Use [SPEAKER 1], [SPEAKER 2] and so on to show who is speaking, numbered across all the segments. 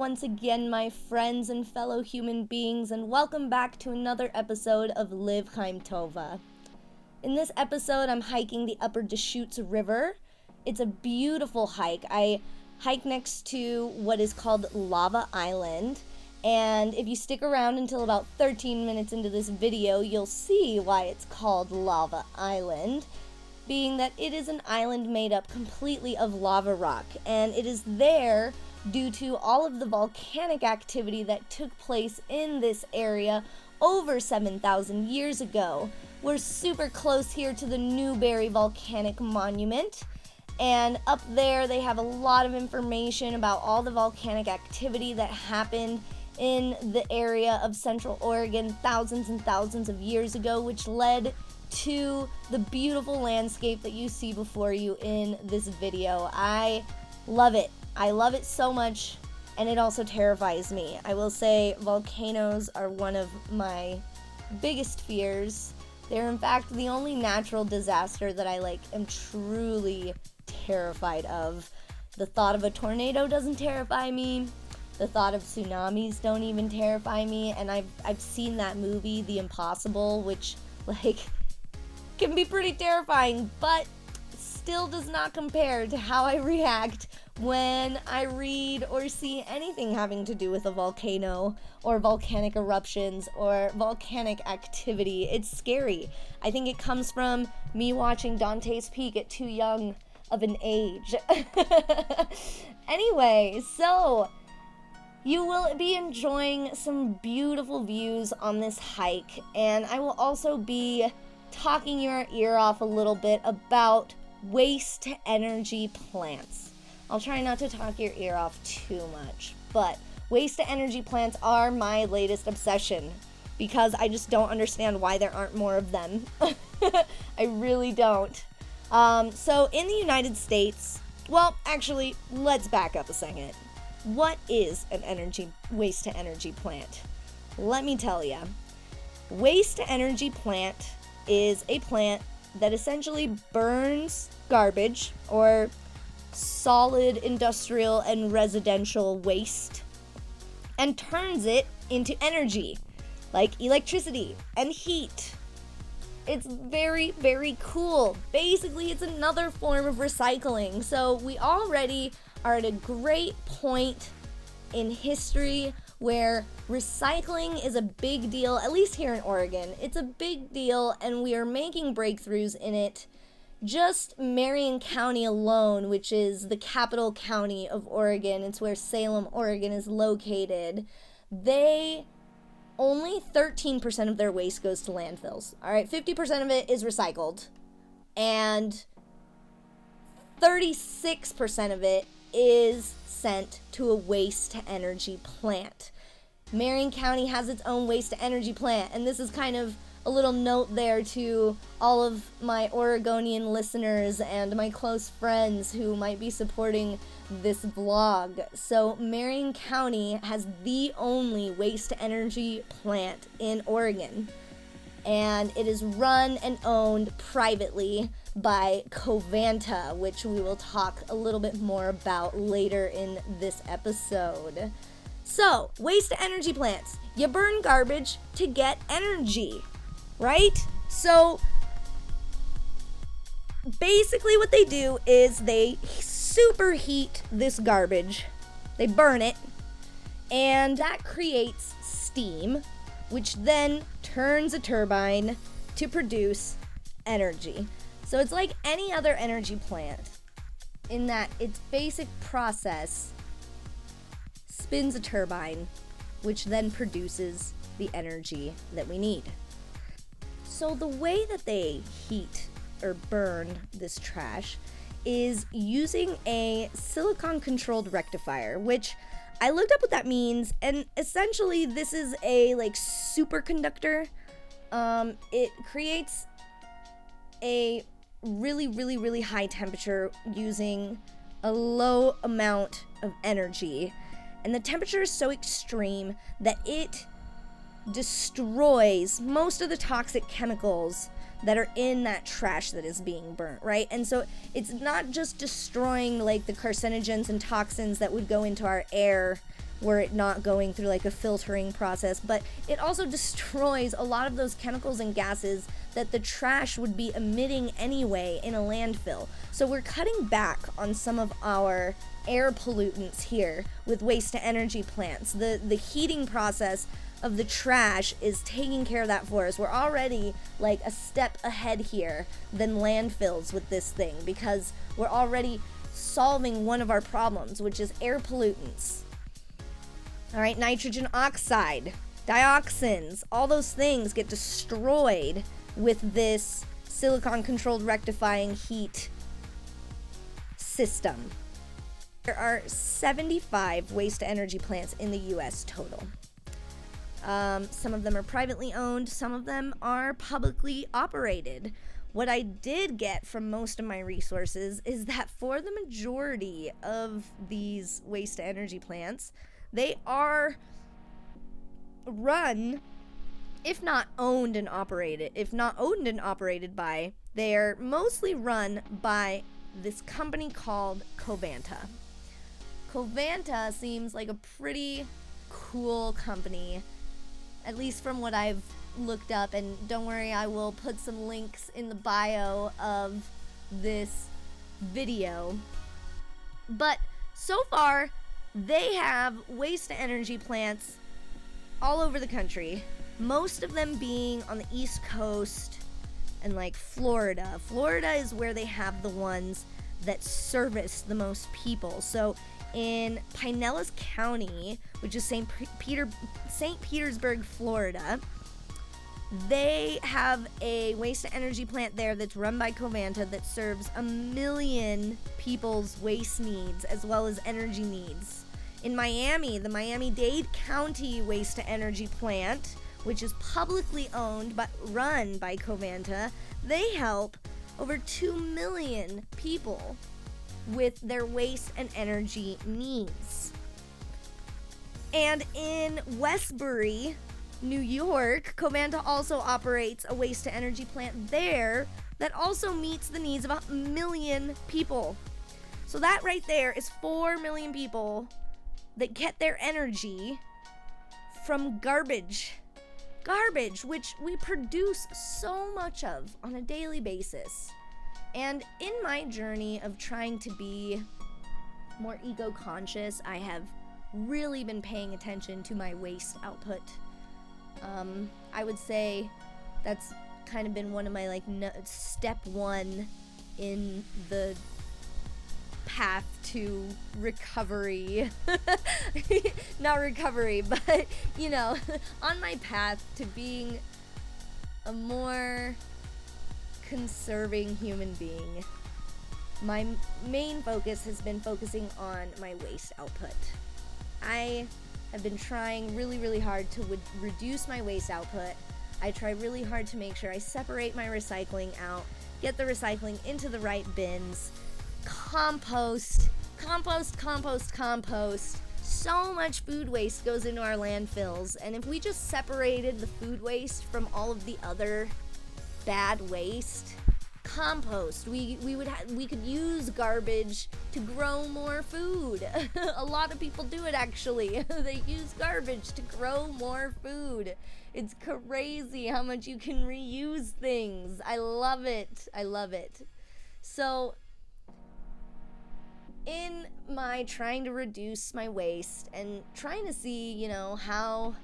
[SPEAKER 1] once again, my friends and fellow human beings, and welcome back to another episode of LiveChaimTovah. In this episode, I'm hiking the upper Deschutes River. It's a beautiful hike. I hike next to what is called Lava Island, and if you stick around until about 13 minutes into this video, you'll see why it's called Lava Island, being that it is an island made up completely of lava rock, and it is there due to all of the volcanic activity that took place in this area over 7,000 years ago. We're super close here to the Newberry Volcanic Monument, and up there they have a lot of information about all the volcanic activity that happened in the area of Central Oregon thousands and thousands of years ago, which led to the beautiful landscape that you see before you in this video. I love it. I love it so much, and it also terrifies me. I will say volcanoes are one of my biggest fears. They're in fact the only natural disaster that I am truly terrified of. The thought of a tornado doesn't terrify me. The thought of tsunamis don't even terrify me, and I've seen that movie, The Impossible, which can be pretty terrifying, but still does not compare to how I react when I read or see anything having to do with a volcano or volcanic eruptions or volcanic activity. It's scary. I think it comes from me watching Dante's Peak at too young of an age. Anyway, so you will be enjoying some beautiful views on this hike, and I will also be talking your ear off a little bit about waste-to-energy plants. I'll try not to talk your ear off too much, but waste-to-energy plants are my latest obsession because I just don't understand why there aren't more of them. I really don't. So in the United States, well, actually, let's back up a second. What is an waste-to-energy plant? Let me tell you. Waste-to-energy plant is a plant that essentially burns garbage or solid industrial and residential waste and turns it into energy, like electricity and heat. It's very, very cool. Basically, it's another form of recycling. So we already are at a great point in history where recycling is a big deal, at least here in Oregon. It's a big deal, and we are making breakthroughs in it. Just Marion County alone, which is the capital county of Oregon, it's where Salem, Oregon is located, only 13% of their waste goes to landfills. All right, 50% of it is recycled, and 36% of it is sent to a waste-to-energy plant. Marion County has its own waste-to-energy plant, and this is kind of a little note there to all of my Oregonian listeners and my close friends who might be supporting this vlog. So Marion County has the only waste-to-energy plant in Oregon, and it is run and owned privately by Covanta, which we will talk a little bit more about later in this episode. So, waste-to-energy plants. You burn garbage to get energy, right? So, basically what they do is they superheat this garbage, they burn it, and that creates steam, which then turns a turbine to produce energy. So it's like any other energy plant in that its basic process spins a turbine, which then produces the energy that we need. So the way that they heat or burn this trash is using a silicon-controlled rectifier, which I looked up what that means, and essentially this is a superconductor. It creates a really, really, really high temperature using a low amount of energy. And the temperature is so extreme that it destroys most of the toxic chemicals that are in that trash that is being burnt, right? And so it's not just destroying like the carcinogens and toxins that would go into our air were it not going through like a filtering process, but it also destroys a lot of those chemicals and gases that the trash would be emitting anyway in a landfill. So we're cutting back on some of our air pollutants here with waste to energy plants. The heating process of the trash is taking care of that for us. We're already like a step ahead here than landfills with this thing, because we're already solving one of our problems, which is air pollutants. All right, nitrogen oxide, dioxins, all those things get destroyed with this silicon-controlled rectifying heat system. There are 75 waste-to-energy plants in the U.S. total. Some of them are privately owned, some of them are publicly operated. What I did get from most of my resources is that for the majority of these waste-to-energy plants, they are run, if not owned and operated by, they're mostly run by this company called Covanta. Covanta seems like a pretty cool company, at least from what I've looked up, and don't worry, I will put some links in the bio of this video. But so far, they have waste to energy plants all over the country, most of them being on the East Coast and like Florida. Florida is where they have the ones that service the most people. So in Pinellas County, which is St. Petersburg, Florida, they have a waste-to-energy plant there that's run by Covanta that serves 1 million people's waste needs as well as energy needs. In Miami, the Miami-Dade County waste-to-energy plant, which is publicly owned but run by Covanta, they help over 2 million people with their waste and energy needs. And in Westbury, New York, Covanta also operates a waste-to-energy plant there that also meets the needs of 1 million people. So that right there is 4 million people that get their energy from garbage, which we produce so much of on a daily basis. And in my journey of trying to be more eco-conscious, I have really been paying attention to my waste output. I would say that's kind of been one of my like step one in the path to recovery. Not recovery, but you know, on my path to being a more conserving human being. My main focus has been focusing on my waste output. I have been trying really hard to reduce my waste output. I try really hard to make sure I separate my recycling out, get the recycling into the right bins, compost. So much food waste goes into our landfills, and if we just separated the food waste from all of the other bad waste, compost, we could use garbage to grow more food. A lot of people do it actually. They use garbage to grow more food. It's crazy how much you can reuse things. I love it. So in my trying to reduce my waste and trying to see, you know, how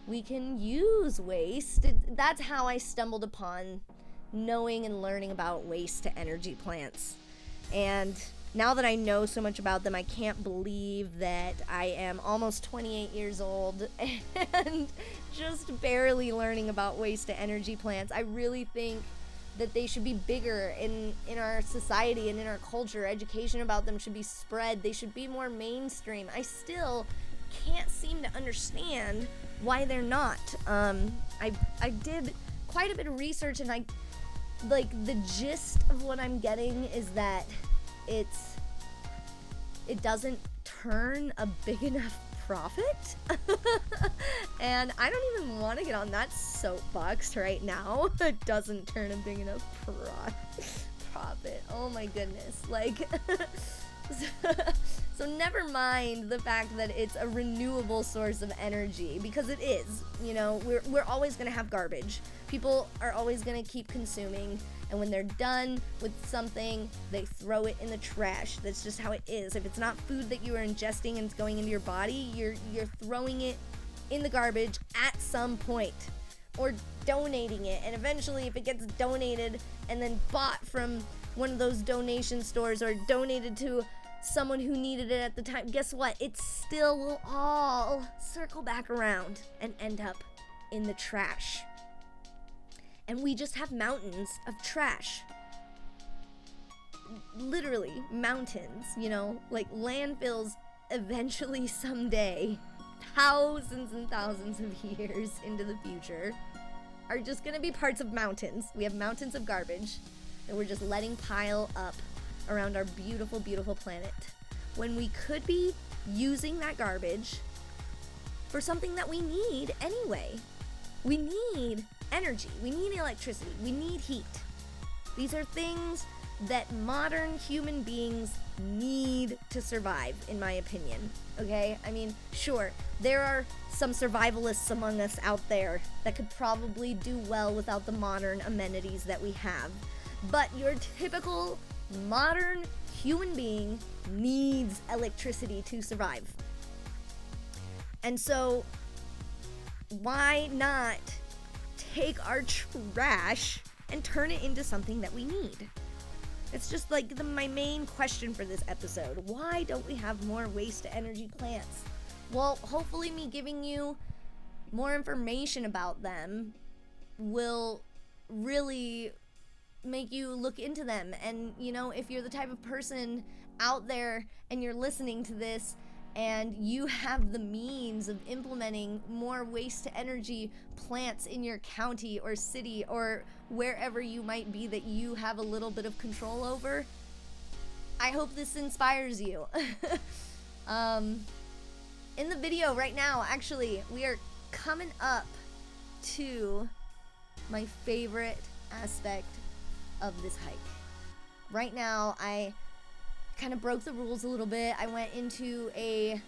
[SPEAKER 1] we can use waste, that's how I stumbled upon knowing and learning about waste to energy plants. And now that I know so much about them, I can't believe that I am almost 28 years old and just barely learning about waste to energy plants. I really think that they should be bigger in our society and in our culture. Education about them should be spread. They should be more mainstream. I still can't seem to understand why they're not. I did quite a bit of research, and the gist of what I'm getting is that it doesn't turn a big enough profit. And I don't even want to get on that soapbox right now. It doesn't turn a big enough profit. Oh my goodness. So never mind the fact that it's a renewable source of energy, because it is. You know, we're always going to have garbage. People are always going to keep consuming, and when they're done with something, they throw it in the trash. That's just how it is. If it's not food that you are ingesting and it's going into your body, you're throwing it in the garbage at some point, or donating it. And eventually, if it gets donated and then bought from one of those donation stores or donated to someone who needed it at the time, guess what? It still will all circle back around and end up in the trash. And we just have mountains of trash. Literally mountains, you know, like landfills eventually someday, thousands and thousands of years into the future, are just gonna be parts of mountains. We have mountains of garbage that we're just letting pile up around our beautiful, beautiful planet, when we could be using that garbage for something that we need anyway. We need energy, we need electricity, we need heat. These are things that modern human beings need to survive, in my opinion, okay? I mean, sure, there are some survivalists among us out there that could probably do well without the modern amenities that we have, but your typical modern human being needs electricity to survive. And so, why not take our trash and turn it into something that we need? It's just like my main question for this episode. Why don't we have more waste to energy plants? Well, hopefully me giving you more information about them will really make you look into them. And, you know, if you're the type of person out there and you're listening to this and you have the means of implementing more waste to energy plants in your county or city or wherever you might be that you have a little bit of control over, I hope this inspires you. In the video right now, actually, we are coming up to my favorite aspect of this hike. Right now, I kind of broke the rules a little bit. I went into a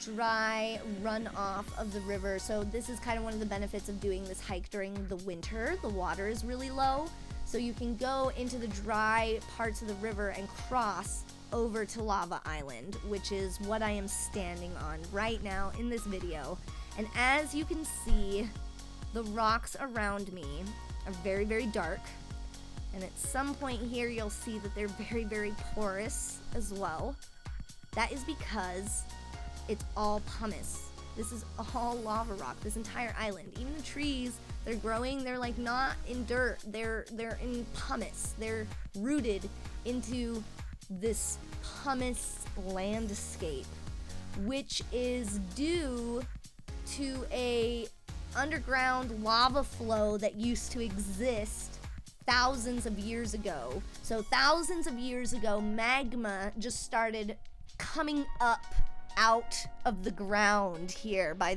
[SPEAKER 1] dry runoff of the river. So this is kind of one of the benefits of doing this hike during the winter. The water is really low, so you can go into the dry parts of the river and cross over to Lava Island, which is what I am standing on right now in this video. And as you can see, the rocks around me are very, very dark. And at some point here, you'll see that they're very, very porous as well. That is because it's all pumice. This is all lava rock, this entire island. Even the trees, they're growing, they're like not in dirt, they're in pumice. They're rooted into this pumice landscape, which is due to a underground lava flow that used to exist thousands of years ago. So thousands of years ago, magma just started coming up out of the ground here by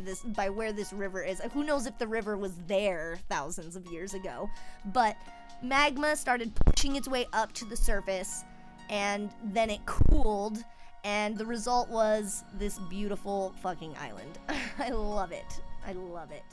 [SPEAKER 1] where this river is. Who knows if the river was there thousands of years ago, but magma started pushing its way up to the surface, and then it cooled, and the result was this beautiful fucking island. I love it. I love it.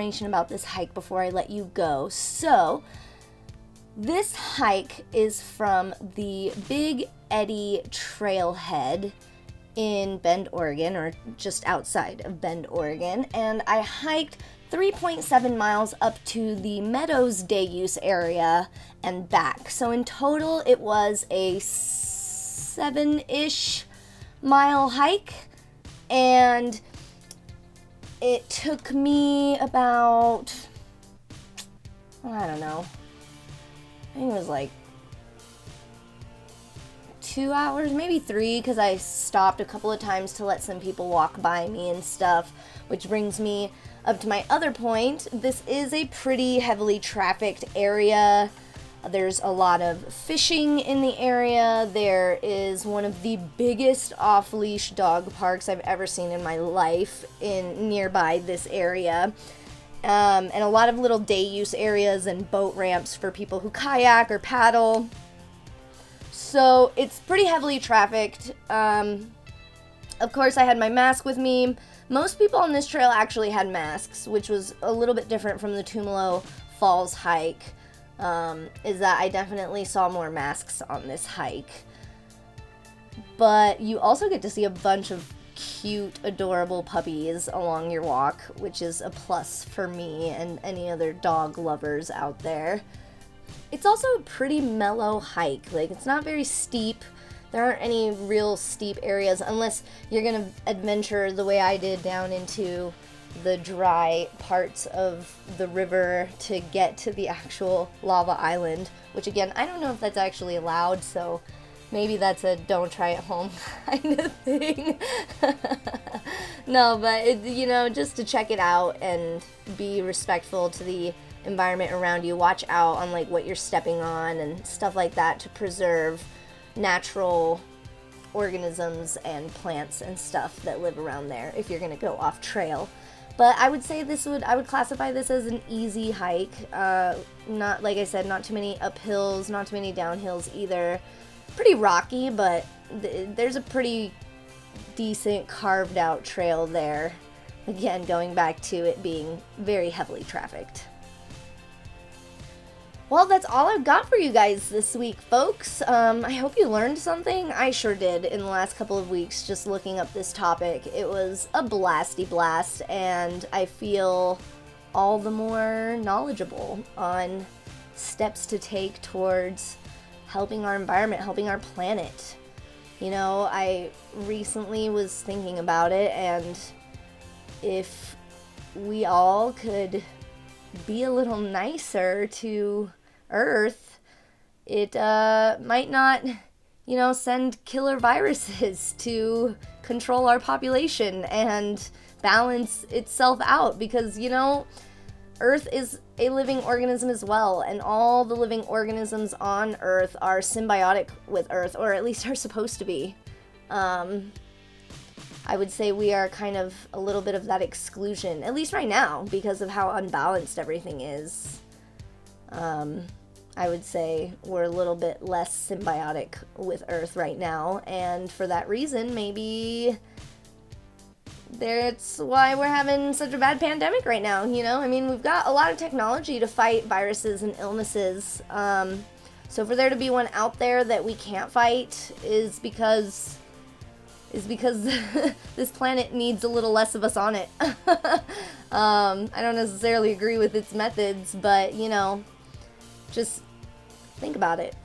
[SPEAKER 1] information about this hike before I let you go. So, this hike is from the Big Eddy Trailhead in Bend, Oregon, or just outside of Bend, Oregon, and I hiked 3.7 miles up to the Meadows day use area and back. So in total, it was a 7-ish mile hike, and it took me about, I don't know, I think it was like 2 hours, maybe 3, because I stopped a couple of times to let some people walk by me and stuff, which brings me up to my other point. This is a pretty heavily trafficked area. There's a lot of fishing in the area. There is one of the biggest off-leash dog parks I've ever seen in my life in nearby this area. And a lot of little day use areas and boat ramps for people who kayak or paddle. So it's pretty heavily trafficked. Of course, I had my mask with me. Most people on this trail actually had masks, which was a little bit different from the Tumalo Falls hike, is that I definitely saw more masks on this hike. But you also get to see a bunch of cute, adorable puppies along your walk, which is a plus for me and any other dog lovers out there. It's also a pretty mellow hike. Like, it's not very steep. There aren't any real steep areas unless you're going to adventure the way I did down into the dry parts of the river to get to the actual lava island, which again, I don't know if that's actually allowed, so maybe that's a don't try at home kind of thing. No, but just to check it out and be respectful to the environment around you. Watch out on like what you're stepping on and stuff like that to preserve natural organisms and plants and stuff that live around there if you're going to go off trail. But I would say I would classify this as an easy hike. Not, like I said, not too many uphills, not too many downhills either. Pretty rocky, but there's a pretty decent carved out trail there. Again, going back to it being very heavily trafficked. Well, that's all I've got for you guys this week, folks. I hope you learned something. I sure did in the last couple of weeks just looking up this topic. It was a blasty blast, and I feel all the more knowledgeable on steps to take towards helping our environment, helping our planet. I recently was thinking about it, and if we all could be a little nicer to Earth, it might not, send killer viruses to control our population and balance itself out, because, Earth is a living organism as well, and all the living organisms on Earth are symbiotic with Earth, or at least are supposed to be. I would say we are kind of a little bit of that exclusion, at least right now, because of how unbalanced everything is. I would say we're a little bit less symbiotic with Earth right now, and for that reason, maybe that's why we're having such a bad pandemic right now, we've got a lot of technology to fight viruses and illnesses, so for there to be one out there that we can't fight is because this planet needs a little less of us on it. I don't necessarily agree with its methods, but, just think about it.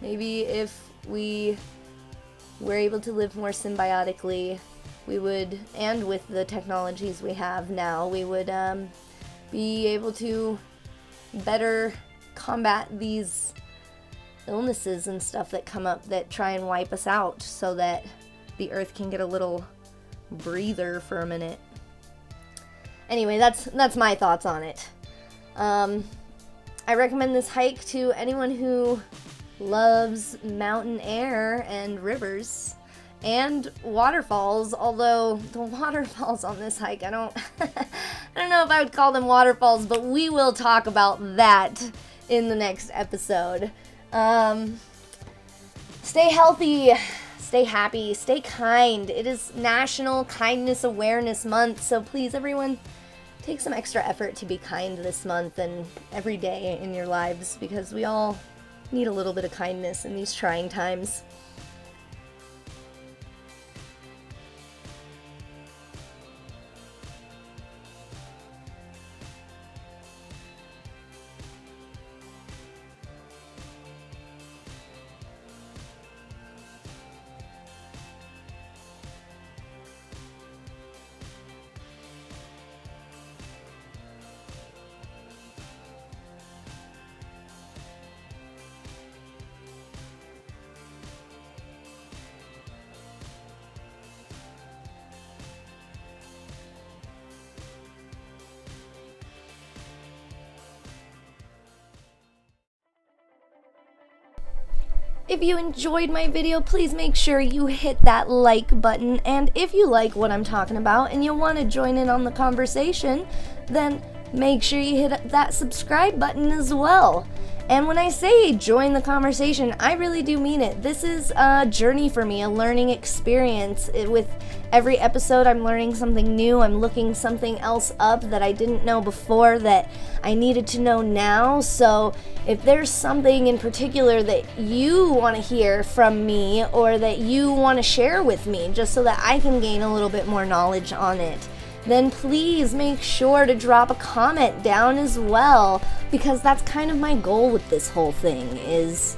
[SPEAKER 1] Maybe if we were able to live more symbiotically, we would, and with the technologies we have now, we would be able to better combat these illnesses and stuff that come up that try and wipe us out, so that the Earth can get a little breather for a minute. Anyway, that's my thoughts on it. I recommend this hike to anyone who loves mountain air and rivers and waterfalls, although the waterfalls on this hike, I don't know if I would call them waterfalls, but we will talk about that in the next episode. Stay healthy, stay happy, stay kind. It is National Kindness Awareness Month, so please, everyone, take some extra effort to be kind this month and every day in your lives, because we all need a little bit of kindness in these trying times. If you enjoyed my video, please make sure you hit that like button, and if you like what I'm talking about and you want to join in on the conversation, then make sure you hit that subscribe button as well. And when I say join the conversation, I really do mean it. This is a journey for me, a learning experience. With every episode, I'm learning something new. I'm looking something else up that I didn't know before that I needed to know now. So if there's something in particular that you want to hear from me or that you want to share with me, just so that I can gain a little bit more knowledge on it, then please make sure to drop a comment down as well, because that's kind of my goal with this whole thing, is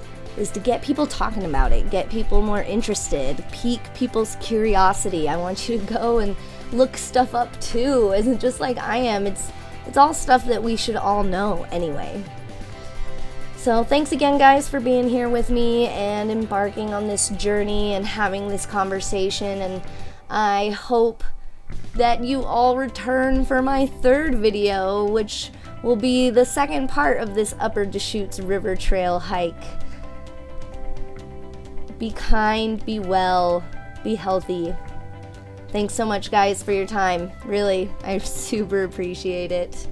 [SPEAKER 1] to get people talking about it, get people more interested, pique people's curiosity. I want you to go and look stuff up too, isn't just like I am. It's all stuff that we should all know anyway. So thanks again, guys, for being here with me and embarking on this journey and having this conversation, and I hope that you all return for my third video, which will be the second part of this Upper Deschutes River Trail hike. Be kind, be well, be healthy. Thanks so much, guys, for your time. Really, I super appreciate it.